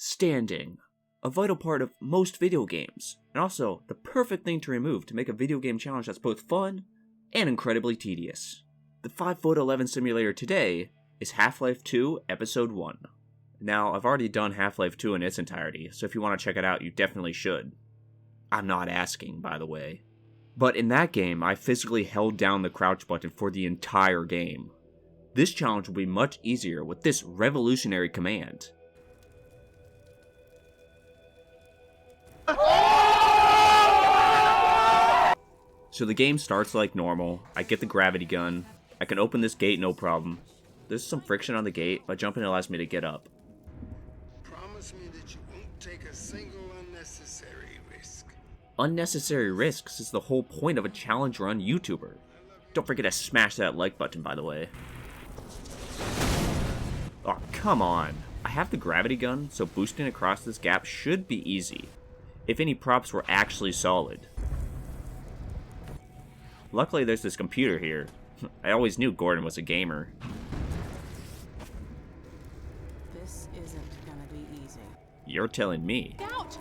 Standing. A vital part of most video games, and also the perfect thing to remove to make a video game challenge that's both fun and incredibly tedious. The 5'11" simulator today is Half-Life 2 Episode 1. Now, I've already done Half-Life 2 in its entirety, so if you want to check it out, you definitely should. I'm not asking, by the way. But in that game, I physically held down the crouch button for the entire game. This challenge will be much easier with this revolutionary command. So the game starts like normal. I get the gravity gun. I can open this gate no problem. There's some friction on the gate, but jumping allows me to get up. Promise me that you won't take a single unnecessary risk. Unnecessary risks is the whole point of a challenge run YouTuber. Don't forget to smash that like button, by the way. Oh, come on. I have the gravity gun, so boosting across this gap should be easy. If any props were actually solid. Luckily there's this computer here. I always knew Gordon was a gamer. This isn't gonna be easy. You're telling me. Out!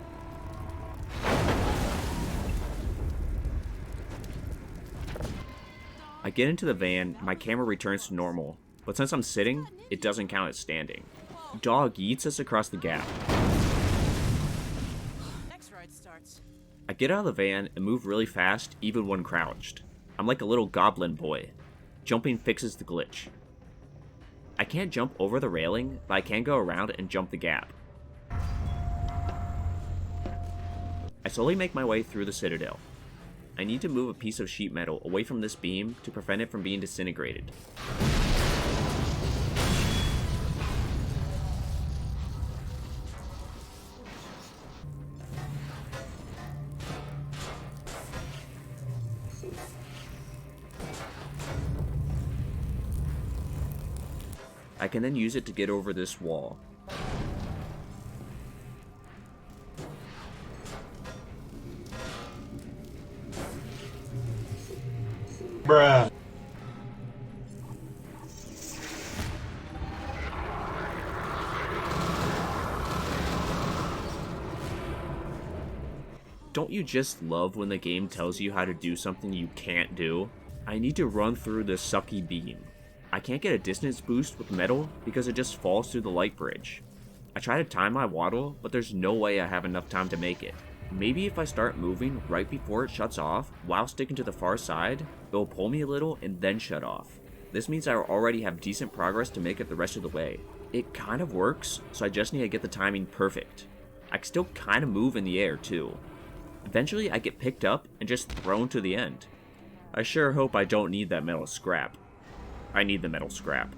I get into the van, my camera returns to normal, but since I'm sitting, it doesn't count as standing. Dog yeets us across the gap. Next ride starts. I get out of the van and move really fast, even when crouched. I'm like a little goblin boy. Jumping fixes the glitch. I can't jump over the railing, but I can go around and jump the gap. I slowly make my way through the Citadel. I need to move a piece of sheet metal away from this beam to prevent it from being disintegrated. I can then use it to get over this wall. Bruh. Don't you just love when the game tells you how to do something you can't do? I need to run through this sucky beam. I can't get a distance boost with metal because it just falls through the light bridge. I try to time my waddle, but there's no way I have enough time to make it. Maybe if I start moving right before it shuts off, while sticking to the far side, it will pull me a little and then shut off. This means I already have decent progress to make it the rest of the way. It kind of works, so I just need to get the timing perfect. I can still kind of move in the air too. Eventually I get picked up and just thrown to the end. I sure hope I don't need that metal scrap. I need the metal scrap.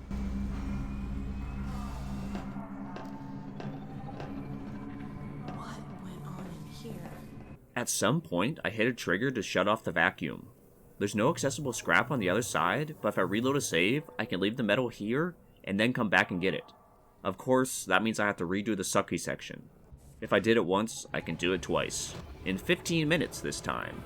What went on in here? At some point, I hit a trigger to shut off the vacuum. There's no accessible scrap on the other side, but if I reload a save, I can leave the metal here and then come back and get it. Of course, that means I have to redo the sucky section. If I did it once, I can do it twice. In 15 minutes this time.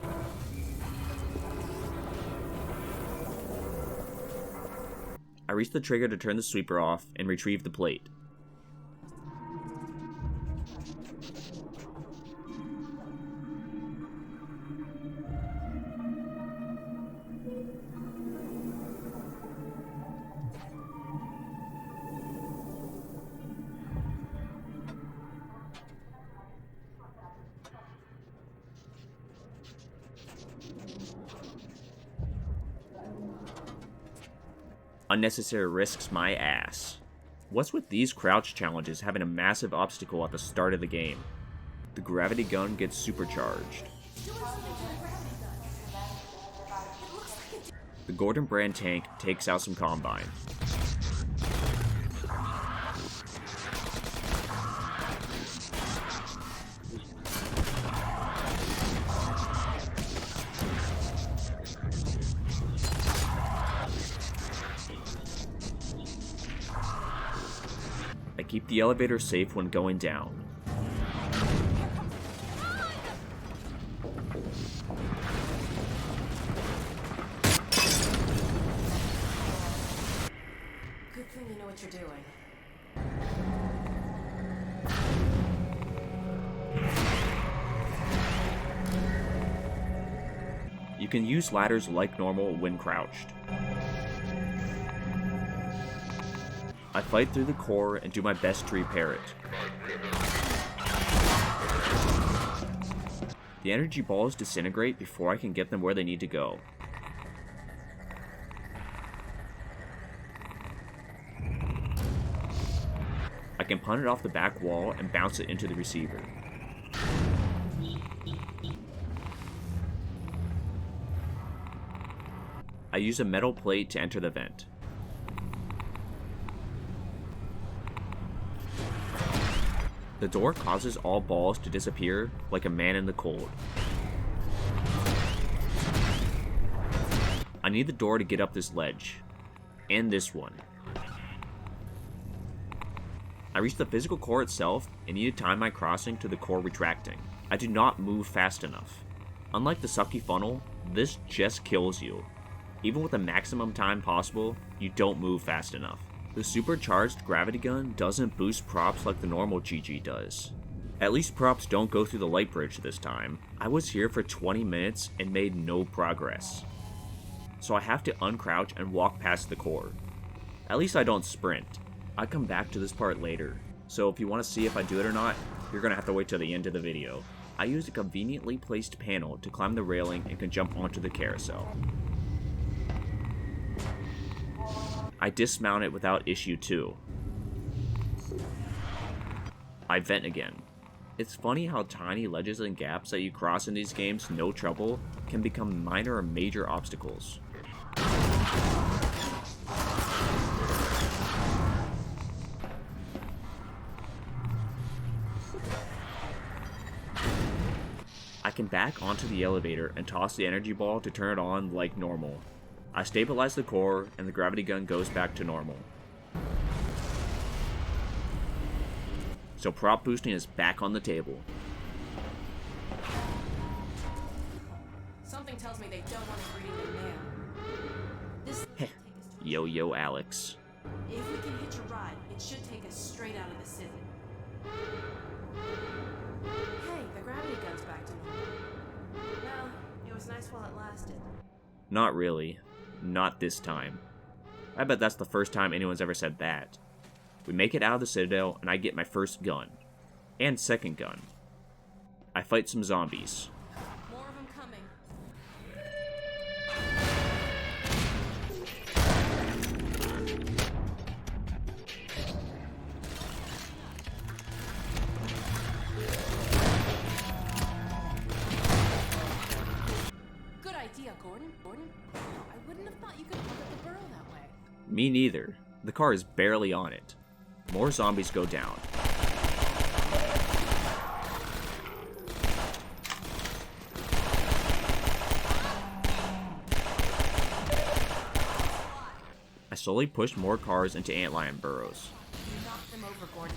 I reach the trigger to turn the sweeper off and retrieve the plate. Unnecessary risks my ass. What's with these crouch challenges having a massive obstacle at the start of the game? The gravity gun gets supercharged. The Gordon brand tank takes out some Combine. I keep the elevator safe when going down. Good thing you know what you're doing. can use ladders like normal when crouched. I fight through the core and do my best to repair it. The energy balls disintegrate before I can get them where they need to go. I can punt it off the back wall and bounce it into the receiver. I use a metal plate to enter the vent. The door causes all balls to disappear like a man in the cold. I need the door to get up this ledge. And this one. I reach the physical core itself and need to time my crossing to the core retracting. I do not move fast enough. Unlike the sucky funnel, this just kills you. Even with the maximum time possible, you don't move fast enough. The supercharged gravity gun doesn't boost props like the normal GG does. At least props don't go through the light bridge this time. I was here for 20 minutes and made no progress. So I have to uncrouch and walk past the core. At least I don't sprint. I come back to this part later, so if you want to see if I do it or not, you're gonna have to wait till the end of the video. I used a conveniently placed panel to climb the railing and can jump onto the carousel. I dismount it without issue too. I vent again. It's funny how tiny ledges and gaps that you cross in these games no trouble can become minor or major obstacles. I can back onto the elevator and toss the energy ball to turn it on like normal. I stabilize the core and the gravity gun goes back to normal. So prop boosting is back on the table. Something tells me they don't want to breathe in there. This Heh. Yo Alex. If we can hitch a ride, it should take us straight out of the city. Hey, the gravity gun's back to normal. Well, it was nice while it lasted. Not really. Not this time. I bet that's the first time anyone's ever said that. We make it out of the Citadel and I get my first gun. And second gun. I fight some zombies. More of them coming. Good idea, Gordon. I wouldn't have thought you could look at the burrow that way. Me neither. The car is barely on it. More zombies go down. I slowly push more cars into antlion burrows. You knocked them over, Gordon.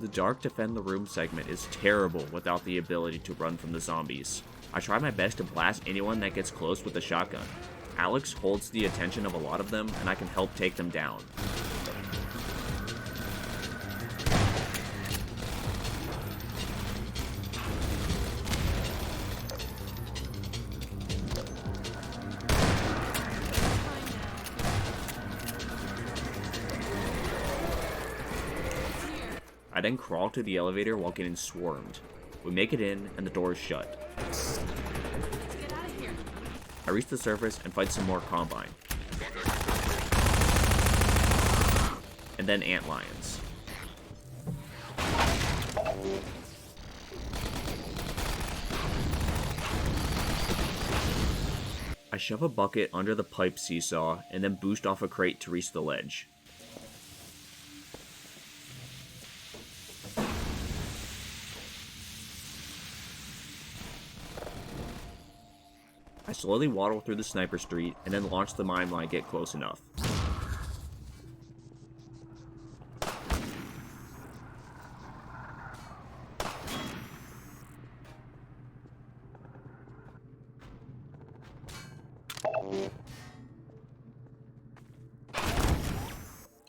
The dark defend the room segment is terrible without the ability to run from the zombies. I try my best to blast anyone that gets close with the shotgun. Alex holds the attention of a lot of them and I can help take them down. I then crawl to the elevator while getting swarmed. We make it in, and the door is shut. Let's get out of here. I reach the surface and fight some more Combine. And then antlions. I shove a bucket under the pipe seesaw and then boost off a crate to reach the ledge. I slowly waddle through the sniper street and then launch the mine when I get close enough.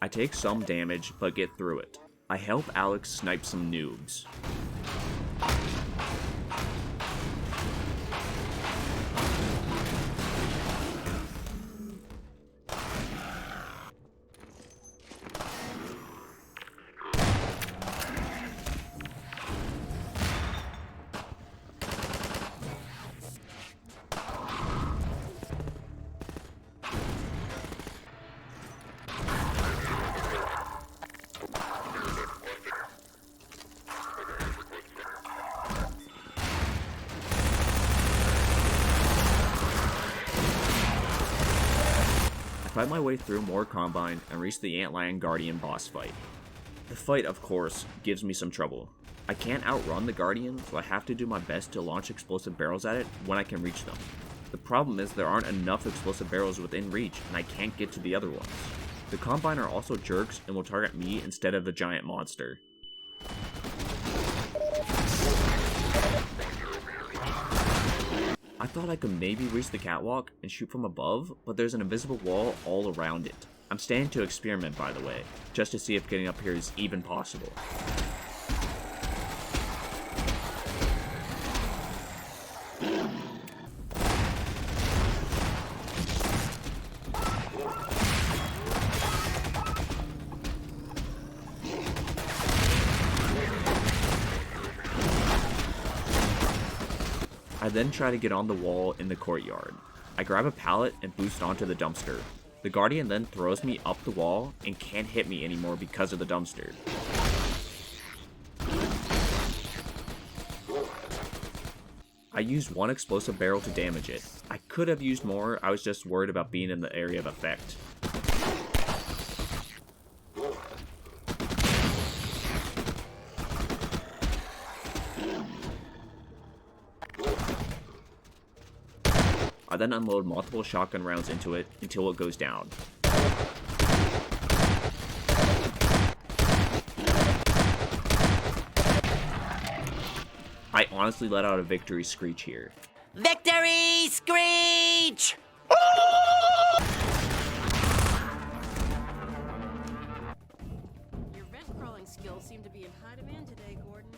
I take some damage, but get through it. I help Alex snipe some noobs. I fight my way through more Combine and reach the Antlion Guardian boss fight. The fight, of course, gives me some trouble. I can't outrun the Guardian, so I have to do my best to launch explosive barrels at it when I can reach them. The problem is there aren't enough explosive barrels within reach, and I can't get to the other ones. The Combine are also jerks and will target me instead of the giant monster. I thought I could maybe reach the catwalk and shoot from above, but there's an invisible wall all around it. I'm staying to experiment, by the way, just to see if getting up here is even possible. I then try to get on the wall in the courtyard. I grab a pallet and boost onto the dumpster. The Guardian then throws me up the wall and can't hit me anymore because of the dumpster. I used one explosive barrel to damage it. I could have used more, I was just worried about being in the area of effect. I then unload multiple shotgun rounds into it until it goes down. I honestly let out a victory screech here. Victory screech! Your vent crawling skills seem to be in high demand today, Gordon.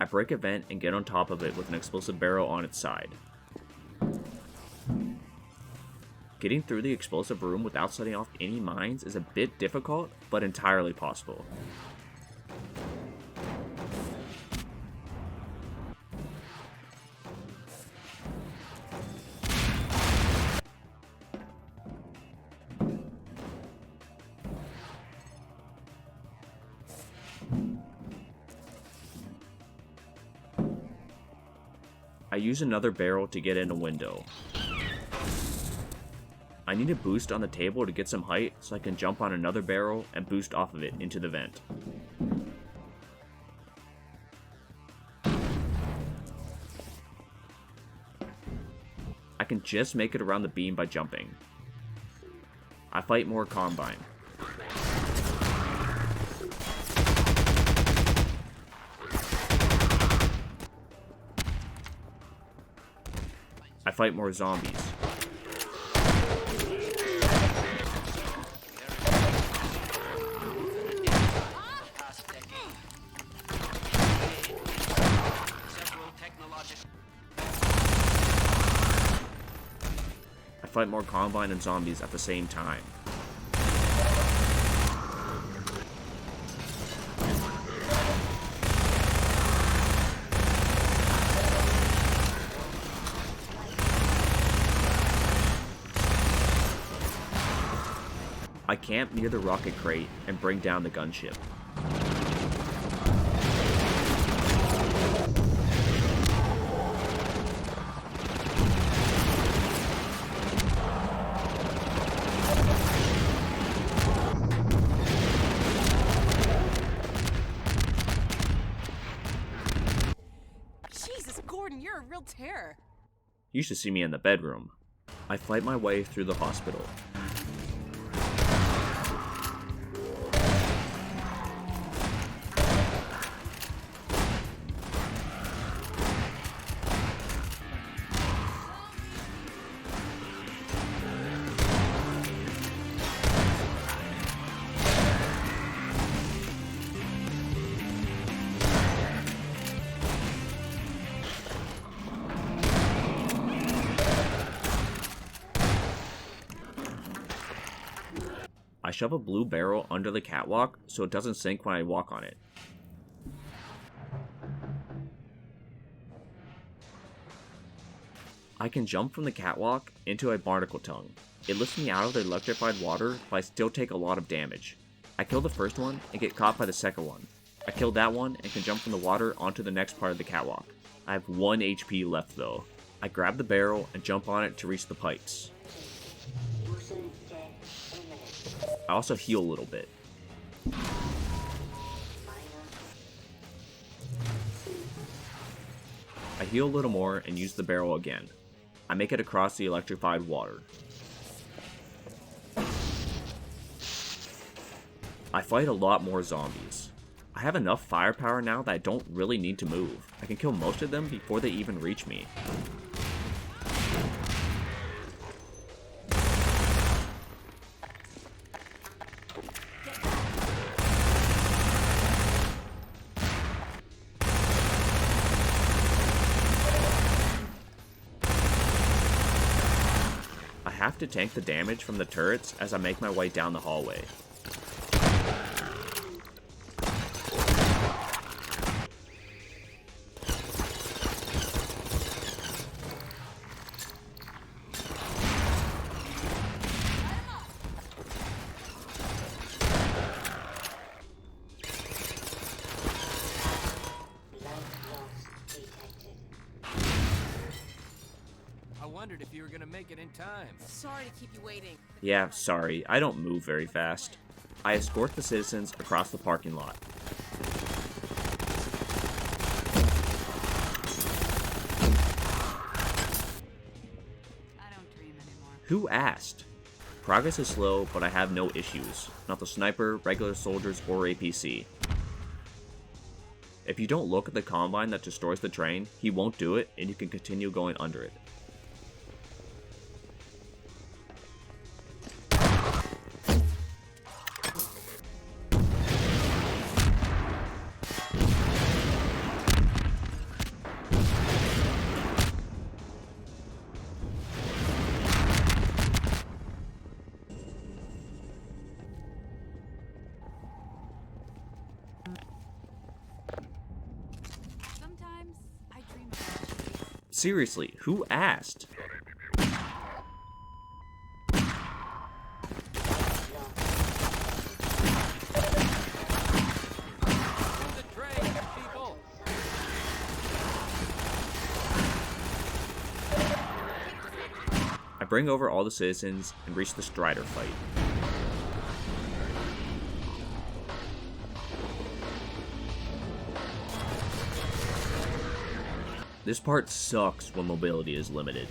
I break a vent and get on top of it with an explosive barrel on its side. Getting through the explosive room without setting off any mines is a bit difficult, but entirely possible. I use another barrel to get in a window. I need a boost on the table to get some height so I can jump on another barrel and boost off of it into the vent. I can just make it around the beam by jumping. I fight more Combine. I fight more zombies. I fight more Combine and zombies at the same time. I camp near the rocket crate and bring down the gunship. a real terror. You should see me in the bedroom. I fight my way through the hospital. I shove a blue barrel under the catwalk so it doesn't sink when I walk on it. I can jump from the catwalk into a barnacle tongue. It lifts me out of the electrified water, but I still take a lot of damage. I kill the first one and get caught by the second one. I kill that one and can jump from the water onto the next part of the catwalk. I have 1 HP left though. I grab the barrel and jump on it to reach the pipes. I also heal a little bit. I heal a little more and use the barrel again. I make it across the electrified water. I fight a lot more zombies. I have enough firepower now that I don't really need to move. I can kill most of them before they even reach me. I have to tank the damage from the turrets as I make my way down the hallway. I wondered if you were gonna make it in time. Sorry to keep you waiting. Yeah, sorry, I don't move very fast. I escort the citizens across the parking lot. I don't dream anymore. Who asked? Progress is slow, but I have no issues. Not the sniper, regular soldiers, or APC. If you don't look at the combine that destroys the train, he won't do it, and you can continue going under it. Sometimes I dream about trees. Seriously, who asked? The train, people! I bring over all the citizens and reach the Strider fight. This part sucks when mobility is limited.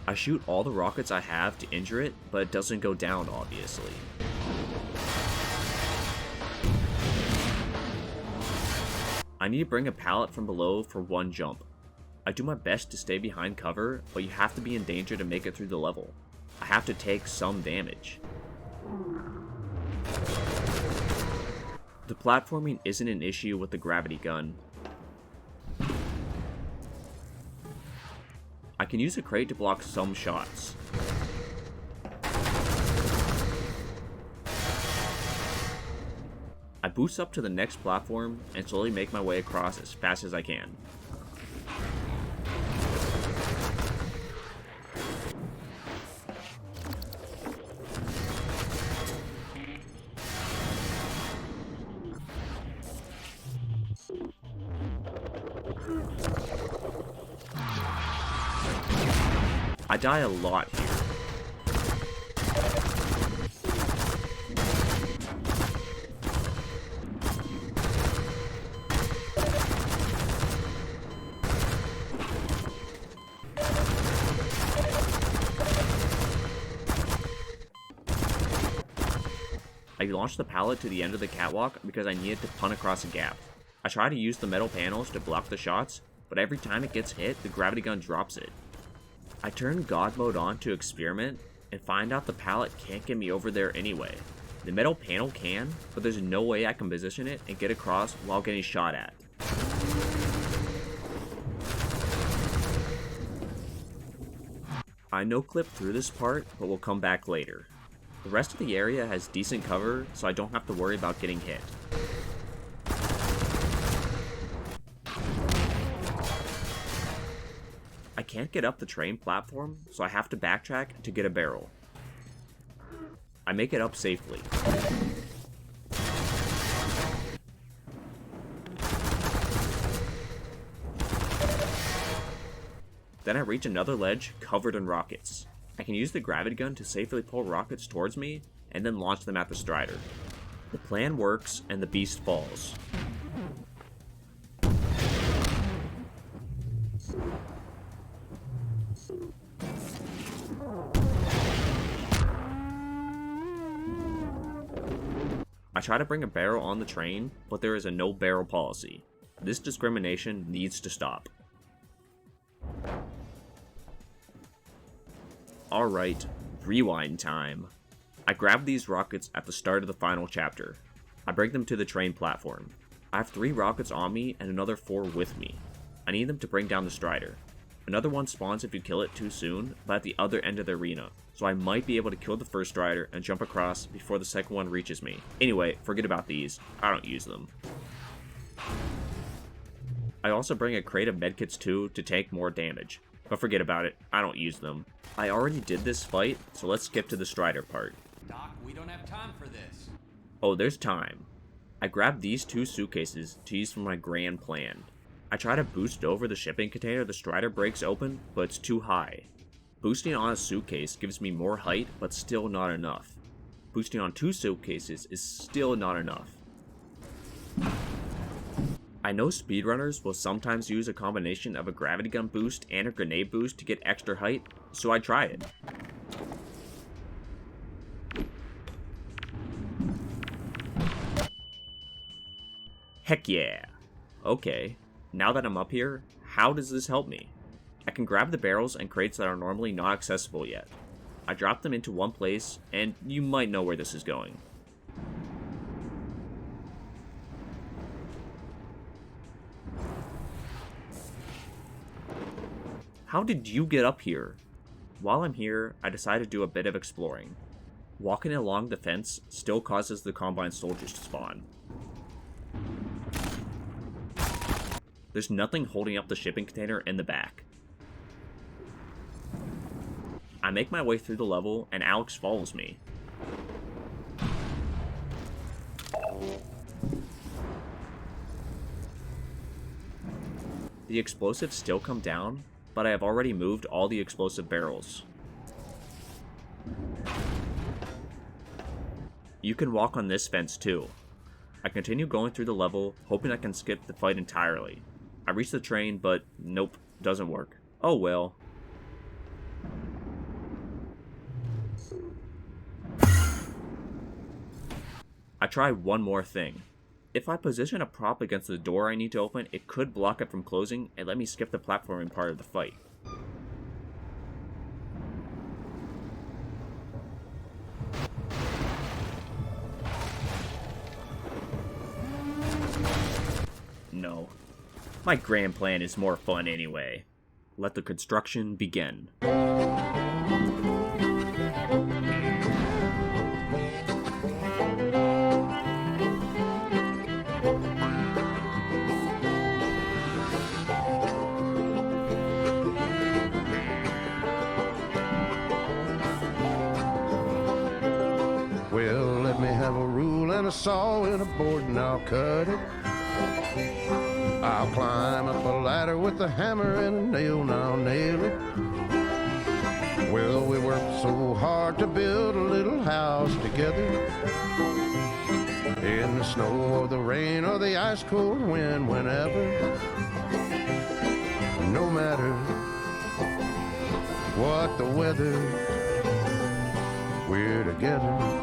I shoot all the rockets I have to injure it, but it doesn't go down, obviously. I need to bring a pallet from below for one jump. I do my best to stay behind cover, but you have to be in danger to make it through the level. I have to take some damage. The platforming isn't an issue with the gravity gun. I can use a crate to block some shots. I boost up to the next platform and slowly make my way across as fast as I can. I die a lot here. launched the pallet to the end of the catwalk because I needed to punt across a gap. I try to use the metal panels to block the shots, but every time it gets hit, the gravity gun drops it. I turn God mode on to experiment, and find out the pallet can't get me over there anyway. The metal panel can, but there's no way I can position it and get across while getting shot at. I no-clip through this part, but will come back later. The rest of the area has decent cover, so I don't have to worry about getting hit. I can't get up the train platform, so I have to backtrack to get a barrel. I make it up safely. Then I reach another ledge covered in rockets. I can use the gravity gun to safely pull rockets towards me, and then launch them at the Strider. The plan works, and the beast falls. I try to bring a barrel on the train, but there is a no barrel policy. This discrimination needs to stop. Alright, rewind time. I grab these rockets at the start of the final chapter. I bring them to the train platform. I have 3 rockets on me and another 4 with me. I need them to bring down the Strider. Another one spawns if you kill it too soon, but at the other end of the arena, so I might be able to kill the first Strider and jump across before the second one reaches me. Anyway, forget about these, I don't use them. I also bring a crate of medkits too to take more damage, but forget about it, I don't use them. I already did this fight, so let's skip to the Strider part. Doc, we don't have time for this. Oh, there's time. I grab these 2 suitcases to use for my grand plan. I try to boost over the shipping container the Strider breaks open, but it's too high. Boosting on a suitcase gives me more height, but still not enough. Boosting on 2 suitcases is still not enough. I know speedrunners will sometimes use a combination of a gravity gun boost and a grenade boost to get extra height, so I try it. Heck yeah! Okay. Now that I'm up here, how does this help me? I can grab the barrels and crates that are normally not accessible yet. I drop them into one place, and you might know where this is going. How did you get up here? While I'm here, I decide to do a bit of exploring. Walking along the fence still causes the Combine soldiers to spawn. There's nothing holding up the shipping container in the back. I make my way through the level, and Alex follows me. The explosives still come down, but I have already moved all the explosive barrels. You can walk on this fence too. I continue going through the level, hoping I can skip the fight entirely. I reach the train, but nope, doesn't work. Oh well. I try one more thing. If I position a prop against the door I need to open, it could block it from closing and let me skip the platforming part of the fight. No. My grand plan is more fun anyway. Let the construction begin. Well, let me have a rule and a saw and a board and I'll cut it. I'll climb up a ladder with a hammer and a nail and I'll nail it. Well, we worked so hard to build a little house together. In the snow or the rain or the ice cold wind, whenever. No matter what the weather, we're together.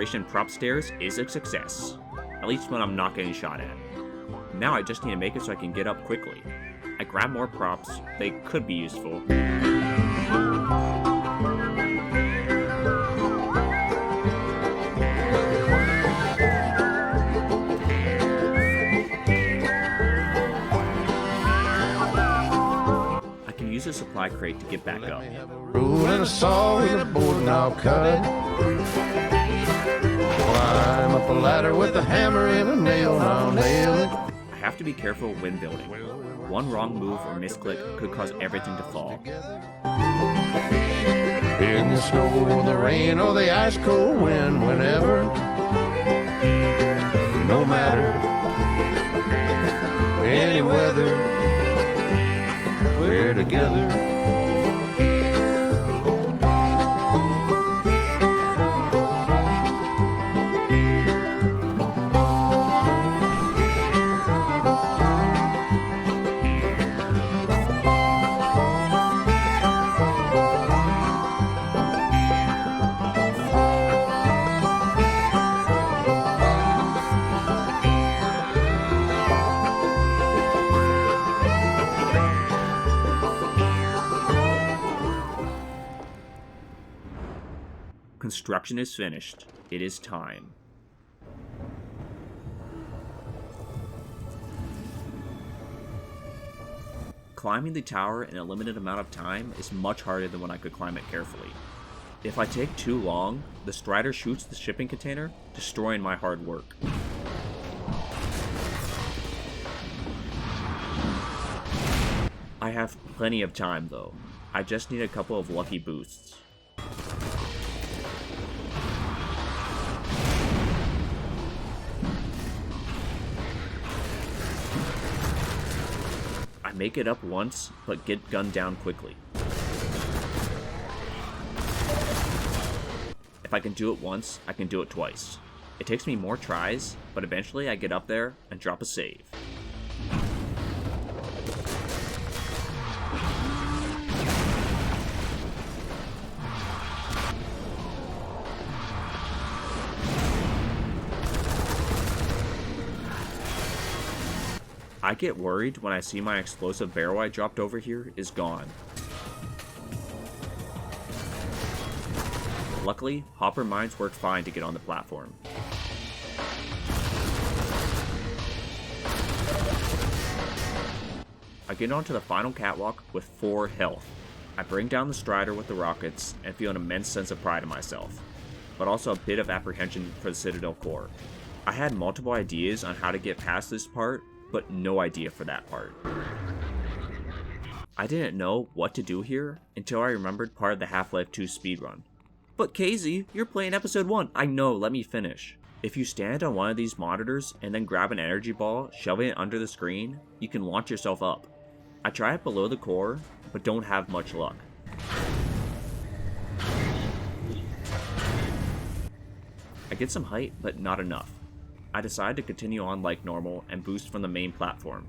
acceleration prop stairs is a success. At least when I'm not getting shot at. Now I just need to make it so I can get up quickly. I grab more props, they could be useful. I can use a supply crate to get back up. Rule and a saw with a board and I'll cut it. Climb up a ladder with a hammer and a nail and I'll nail it. I have to be careful when building. One wrong move or misclick could cause everything to fall. In the snow or the rain or the ice cold wind, whenever, no matter, any weather, we're together. Construction is finished. It is time. Climbing the tower in a limited amount of time is much harder than when I could climb it carefully. If I take too long, the Strider shoots the shipping container, destroying my hard work. I have plenty of time though. I just need a couple of lucky boosts. I make it up once, but get gunned down quickly. If I can do it once, I can do it twice. It takes me more tries, but eventually I get up there and drop a save. I get worried when I see my explosive barrel I dropped over here is gone. Luckily, hopper mines work fine to get on the platform. I get onto the final catwalk with 4 health. I bring down the Strider with the rockets and feel an immense sense of pride in myself, but also a bit of apprehension for the Citadel core. I had multiple ideas on how to get past this part, but no idea for that part. I didn't know what to do here until I remembered part of the Half-Life 2 speedrun. But KZ, you're playing episode 1. I know, let me finish. If you stand on one of these monitors and then grab an energy ball, shoving it under the screen, you can launch yourself up. I try it below the core, but don't have much luck. I get some height, but not enough. I decide to continue on like normal and boost from the main platform.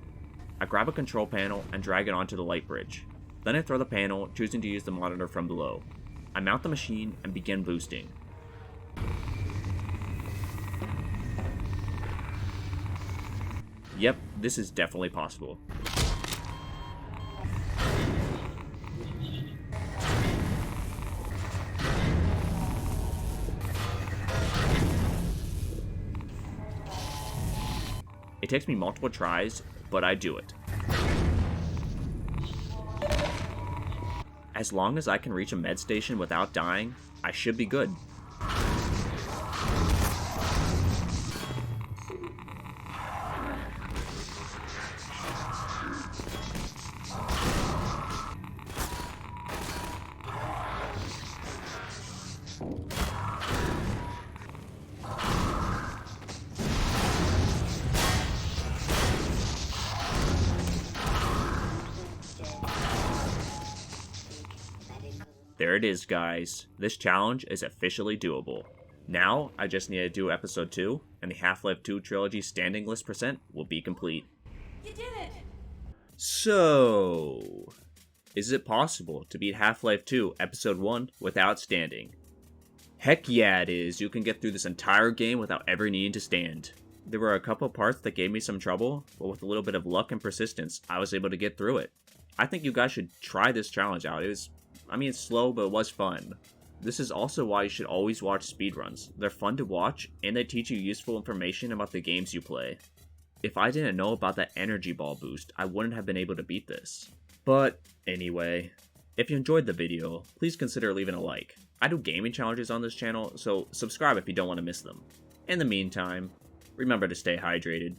I grab a control panel and drag it onto the light bridge. Then I throw the panel, choosing to use the monitor from below. I mount the machine and begin boosting. Yep, this is definitely possible. It takes me multiple tries, but I do it. As long as I can reach a med station without dying, I should be good. There it is, guys. This challenge is officially doable. Now, I just need to do episode 2, and the Half-Life 2 trilogy standing list percent will be complete. You did it! So, is it possible to beat Half-Life 2 episode 1 without standing? Heck yeah it is, you can get through this entire game without ever needing to stand. There were a couple parts that gave me some trouble, but with a little bit of luck and persistence, I was able to get through it. I think you guys should try this challenge out. It's slow, but it was fun. This is also why you should always watch speedruns. They're fun to watch, and they teach you useful information about the games you play. If I didn't know about that energy ball boost, I wouldn't have been able to beat this. But anyway, if you enjoyed the video, please consider leaving a like. I do gaming challenges on this channel, so subscribe if you don't want to miss them. In the meantime, remember to stay hydrated.